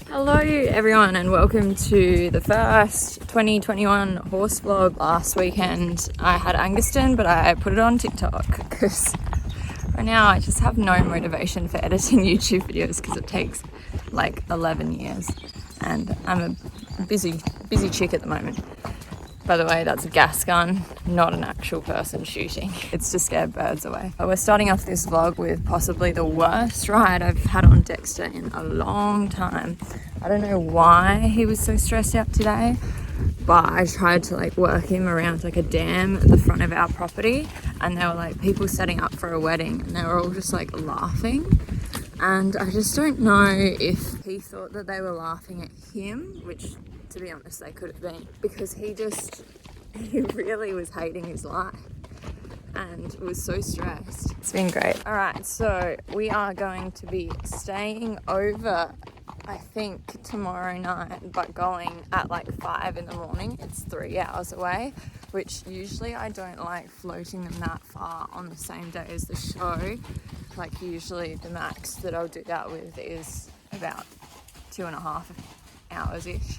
Hello everyone and welcome to the first 2021 horse vlog. Last weekend I had Anguston, but I put it on TikTok because right now I just have no motivation for editing YouTube videos because it takes like 11 years and I'm a busy chick at the moment. By the way, that's a gas gun, not an actual person shooting. It's to scare birds away. We're starting off this vlog with possibly the worst ride I've had on Dexter in a long time. I don't know why he was so stressed out today, but I tried to like work him around like a dam at the front of our property, and there were like people setting up for a wedding and they were all just like laughing. And I just don't know if he thought that they were laughing at him, which to be honest they could have been, because he really was hating his life and was so stressed. It's been great. All right, so we are going to be staying over, I think, tomorrow night, but going at like 5 in the morning. It's 3 hours away, which usually I don't like floating them that far on the same day as the show. Like usually the max that I'll do that with is about 2.5 hours-ish.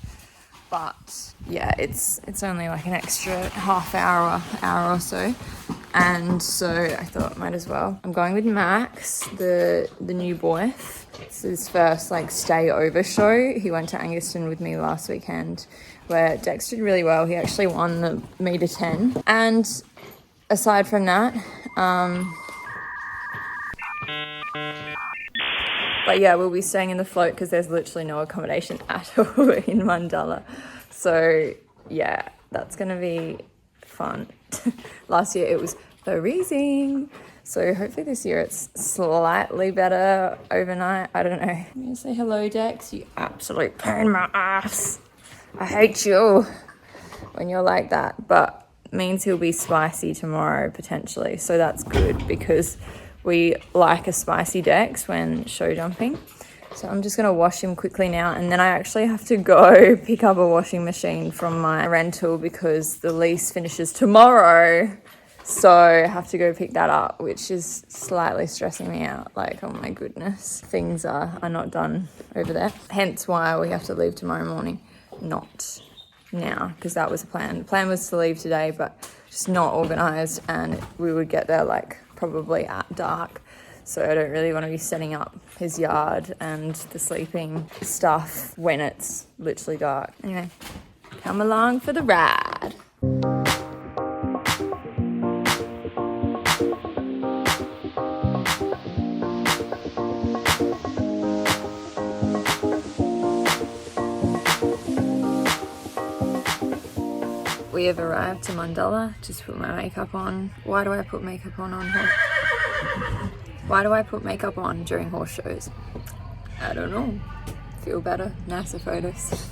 But yeah, it's only like an extra half hour or so. And so I thought might as well. I'm going with Max, the new boyf. It's his first like stay over show. He went to Anguston with me last weekend where Dex did really well. He actually won the meter 10. And aside from that, but yeah, we'll be staying in the float because there's literally no accommodation at all in Mandala. So yeah, that's going to be fun. Last year it was freezing. So hopefully this year it's slightly better overnight. I don't know. I'm going to say hello, Dex. You absolute pain in my ass. I hate you when you're like that. But it means he'll be spicy tomorrow potentially. So that's good because we like a spicy Dex when show jumping. So I'm just going to wash him quickly now, and then I actually have to go pick up a washing machine from my rental because the lease finishes tomorrow. So I have to go pick that up, which is slightly stressing me out. Like, oh my goodness, things are not done over there. Hence why we have to leave tomorrow morning, not now, because that was the plan. The plan was to leave today, but just not organised, and we would get there like probably at dark. So I don't really want to be setting up his yard and the sleeping stuff when it's literally dark. Anyway, come along for the ride. We have arrived to Mandala. Just put my makeup on. Why do I put makeup on horse? Why do I put makeup on during horse shows? I don't know. Feel better, nicer photos,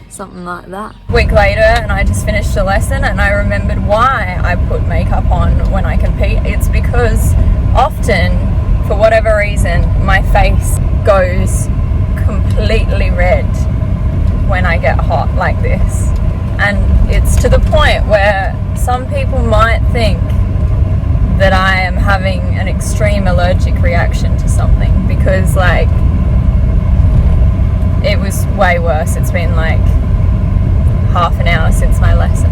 something like that. A week later, and I just finished a lesson, and I remembered why I put makeup on when I compete. It's because often, for whatever reason, my face goes completely red when I get hot like this. And it's to the point where some people might think that I am having an extreme allergic reaction to something, because like it was way worse. It's been like half an hour since my lesson.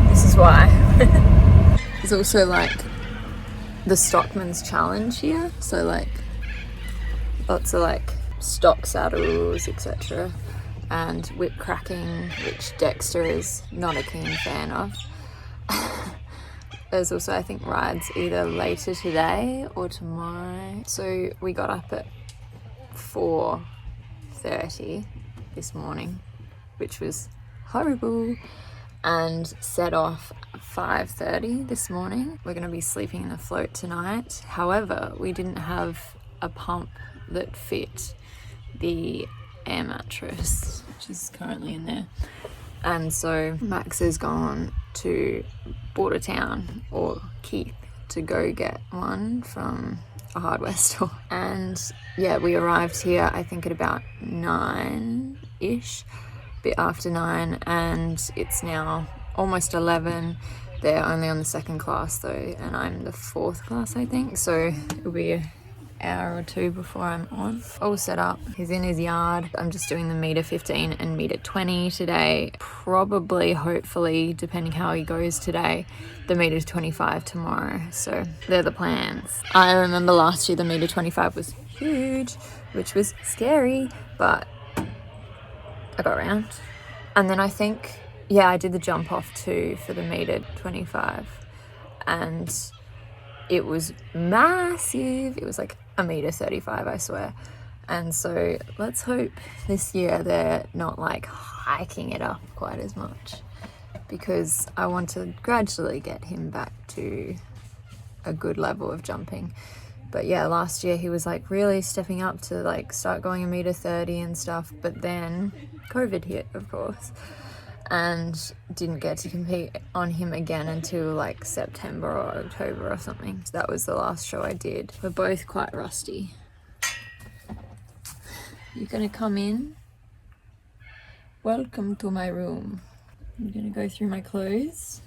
This is why. There's also like the Stockman's Challenge here, so like lots of like stock saddles, etc., and whip cracking, which Dexter is not a keen fan of. There's also, I think, rides either later today or tomorrow. So we got up at 4:30 this morning, which was horrible, and set off 5:30 this morning. We're going to be sleeping in the float tonight. However, we didn't have a pump that fit the air mattress, which is currently in there. And so Max has gone to Border Town or Keith to go get one from a hardware store. And yeah, we arrived here I think at about 9-ish, a bit after 9, and it's now almost 11. They're only on the second class though, and I'm the fourth class, I think. So it'll be an hour or two before I'm on. All set up. He's in his yard. I'm just doing the meter 15 and meter 20 today. Probably, hopefully, depending how he goes today, the meter 25 tomorrow. So they're the plans. I remember last year the meter 25 was huge, which was scary, but I got around. And then I think, yeah, I did the jump off too for the meter 25, and it was massive. It was like a meter 35, I swear. And so let's hope this year they're not like hiking it up quite as much, because I want to gradually get him back to a good level of jumping. But yeah, last year he was like really stepping up to like start going a meter 30 and stuff, but then COVID hit, of course, and didn't get to compete on him again until like September or October or something. So that was the last show I did. We're both quite rusty. You gonna come in? Welcome to my room. I'm gonna go through my clothes.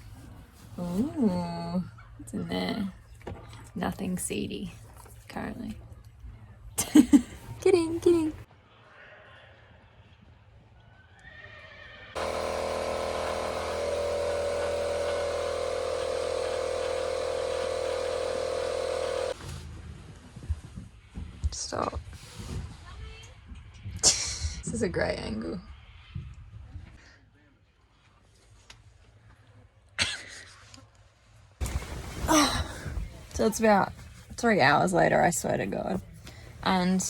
Ooh, what's in there? Nothing seedy, currently. Get in, get in. Stop. This is a great angle. So it's about 3 hours later, I swear to God. And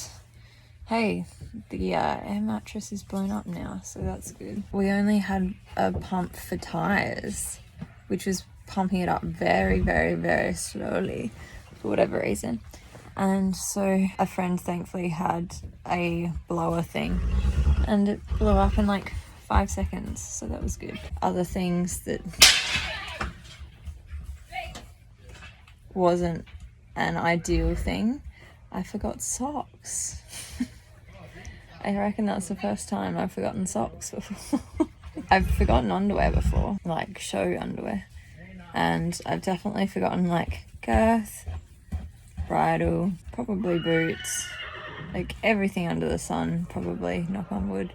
hey, the air mattress is blown up now, so that's good. We only had a pump for tires, which was pumping it up very, very, very slowly for whatever reason. And so a friend thankfully had a blower thing, and it blew up in like 5 seconds, so that was good. Other things that wasn't an ideal thing, I forgot socks. I reckon that's the first time I've forgotten socks before. I've forgotten underwear before, like show underwear, and I've definitely forgotten like girth, bridle, probably boots, like everything under the sun, probably, knock on wood,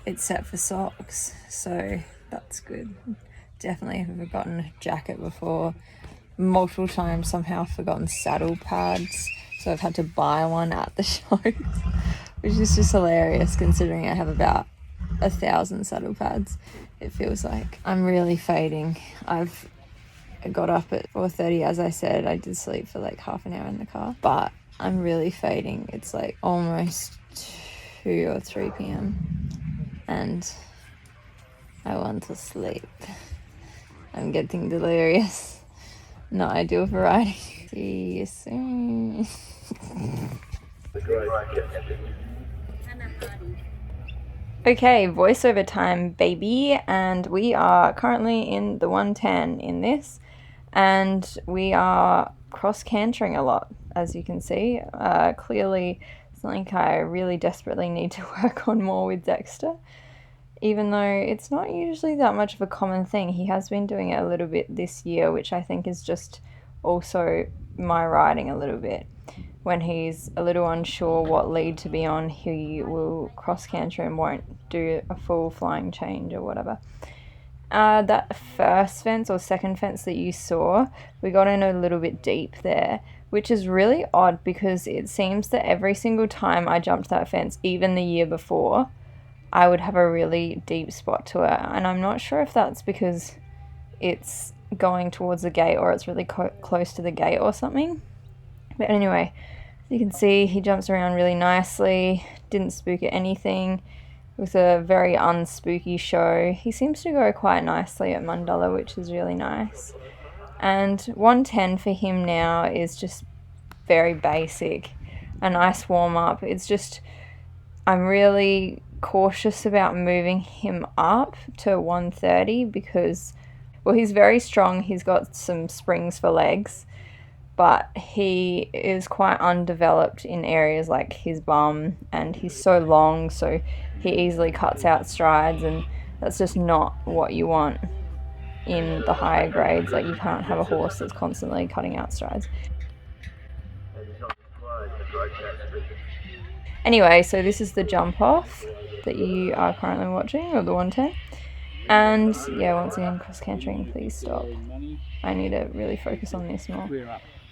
except for socks. So that's good. Definitely have forgotten a jacket before. Multiple times somehow forgotten saddle pads, so I've had to buy one at the show, which is just hilarious considering I have about 1,000 saddle pads. It feels like I'm really fading. I've got up at 4:30, as I said. I did sleep for like half an hour in the car, but I'm really fading. It's like almost 2 or 3 p.m. and I want to sleep. I'm getting delirious. Not ideal for riding. See you soon. Okay, voiceover time, baby. And we are currently in the 110 in this. And we are cross-cantering a lot, as you can see. Clearly, something I really desperately need to work on more with Dexter. Even though it's not usually that much of a common thing. He has been doing it a little bit this year, which I think is just also my riding a little bit. When he's a little unsure what lead to be on, he will cross-canter and won't do a full flying change or whatever. That first fence or second fence that you saw, we got in a little bit deep there, which is really odd because it seems that every single time I jumped that fence, even the year before, I would have a really deep spot to it. And I'm not sure if that's because it's going towards the gate or it's really close to the gate or something. But anyway, you can see he jumps around really nicely, didn't spook at anything. It was a very unspooky show. He seems to go quite nicely at Mandala, which is really nice. And 110 for him now is just very basic. A nice warm-up. It's just, I'm really cautious about moving him up to 130 because, well, he's very strong. He's got some springs for legs, but he is quite undeveloped in areas like his bum, and he's so long, so he easily cuts out strides, and that's just not what you want. in the higher grades. Like, you can't have a horse that's constantly cutting out strides. Anyway, so this is the jump off that you are currently watching, or the 110. And yeah, once again, cross cantering, please stop. I need to really focus on this more.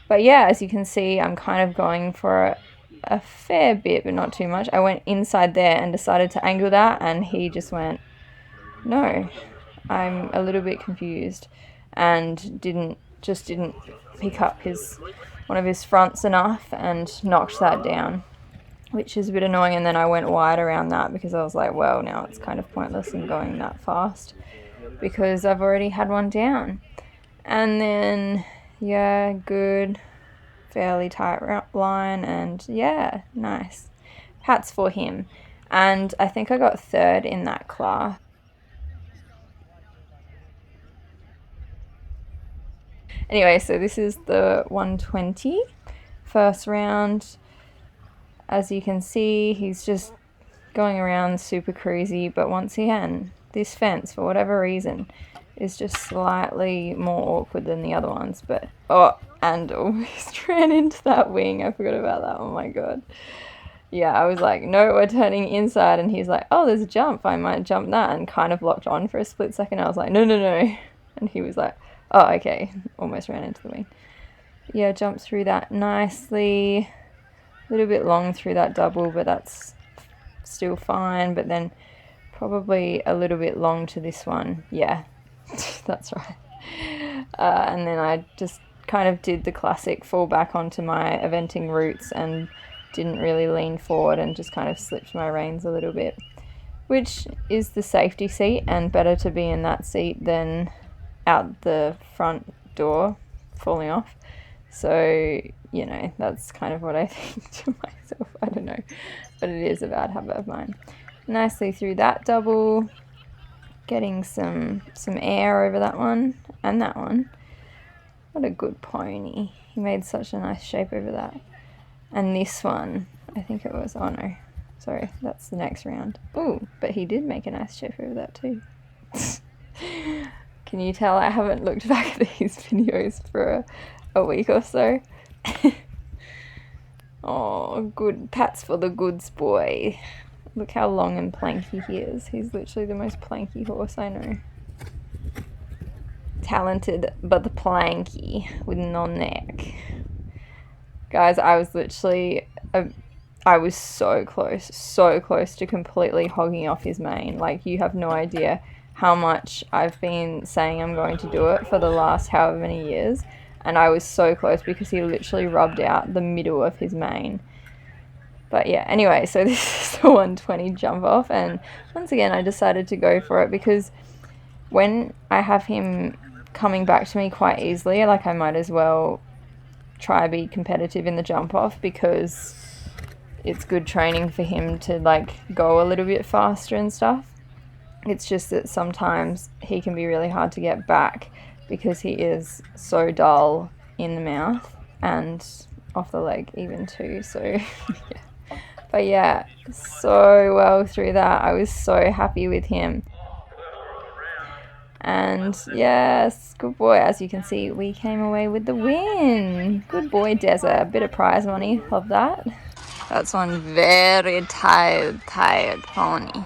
But yeah, as you can see, I'm kind of going for a fair bit, but not too much. I went inside there and decided to angle that, and he just went, no. I'm a little bit confused, and didn't pick up one of his fronts enough and knocked that down, which is a bit annoying. And then I went wide around that because I was like, well, now it's kind of pointless in going that fast because I've already had one down. And then, yeah, good, fairly tight line, and yeah, nice. Hats for him. And I think I got third in that class. Anyway, so this is the 120 first round. As you can see, he's just going around super crazy, but once again, this fence, for whatever reason, is just slightly more awkward than the other ones. But and almost ran into that wing. I forgot about that. Oh my god. Yeah, I was like, no, we're turning inside, and he's like, oh, there's a jump, I might jump that, and kind of locked on for a split second. I was like, no, and he was like, oh, okay. Almost ran into the wing. Yeah, jumped through that nicely. A little bit long through that double, but that's still fine. But then probably a little bit long to this one. Yeah, that's right. And then I just kind of did the classic fall back onto my eventing roots and didn't really lean forward and just kind of slipped my reins a little bit, which is the safety seat, and better to be in that seat than out the front door falling off. So, you know, that's kind of what I think to myself. I don't know, but it is a bad habit of mine. Nicely through that double, getting some air over that one and that one. What a good pony. He made such a nice shape over that. And this one, I think it was, oh no, sorry, that's the next round. Ooh, but he did make a nice shape over that too. Can you tell I haven't looked back at these videos for a week or so? Oh, good pats for the goods boy. Look how long and planky he is. He's literally the most planky horse I know. Talented, but the planky with no neck. Guys, I was literally, I was so close to completely hogging off his mane. Like, you have no idea how much I've been saying I'm going to do it for the last however many years. And I was so close because he literally rubbed out the middle of his mane. But yeah, anyway, so this is the 120 jump off. And once again, I decided to go for it because when I have him coming back to me quite easily, like, I might as well try be competitive in the jump off because it's good training for him to like go a little bit faster and stuff. It's just that sometimes he can be really hard to get back because he is so dull in the mouth and off the leg even too. So yeah, but yeah, so well through that. I was so happy with him. And yes, good boy. As you can see, we came away with the win. Good boy, Deza. A bit of prize money. Love that. That's one very tired pony.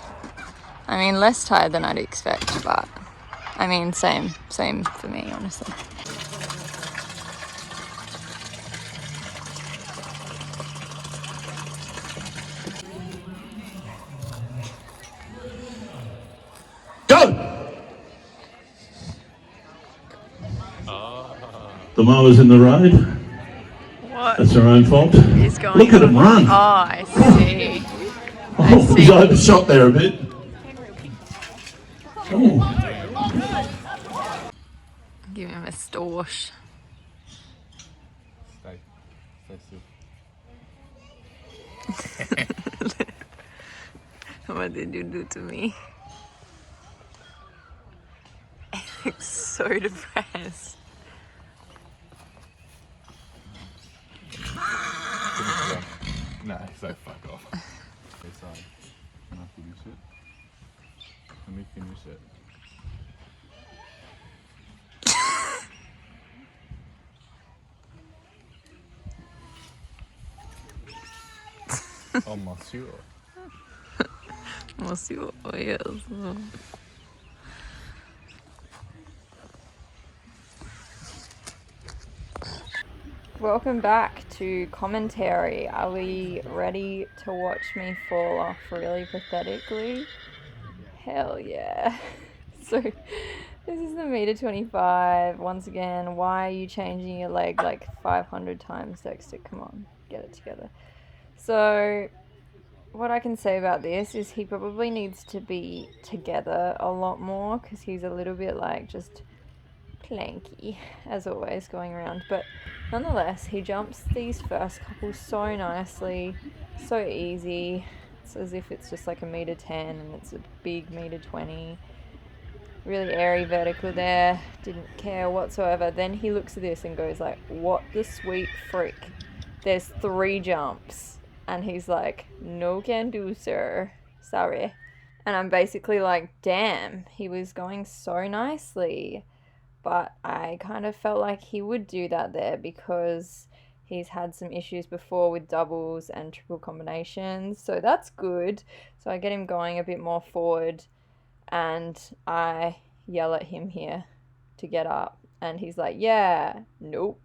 I mean, less tired than I'd expect, but I mean, same for me, honestly. Go! The mower's in the road. What? That's her own fault. He's going Look at him run. Oh, I see. Oh, he's overshot there a bit. Oh. Give him a storsh. Stay still. What did you do to me? He looks so depressed. No, so fuck off. Okay, sorry. Can I finish it? Let me finish it. Oh, monsieur. Monsieur, yes. Welcome back to commentary. Are we ready to watch me fall off really pathetically? Hell yeah. So this is the meter 25. Once again, why are you changing your leg like 500 times, Dexter? Come on, get it together. So what I can say about this is he probably needs to be together a lot more because he's a little bit like just planky as always going around, but nonetheless he jumps these first couple so nicely, so easy. It's as if it's just like a meter 10 and it's a big meter 20. Really airy vertical there, didn't care whatsoever. Then he looks at this and goes like, what the sweet freak, there's 3 jumps, and he's like, no can do, sir, sorry. And I'm basically like, damn, he was going so nicely. But I kind of felt like he would do that there because he's had some issues before with doubles and triple combinations. So that's good. So I get him going a bit more forward and I yell at him here to get up. And he's like, yeah, nope.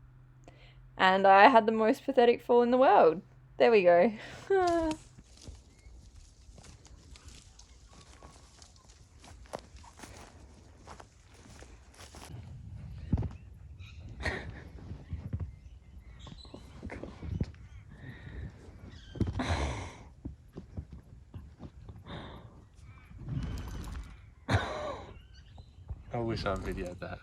And I had the most pathetic fall in the world. There we go. I wish I videoed that.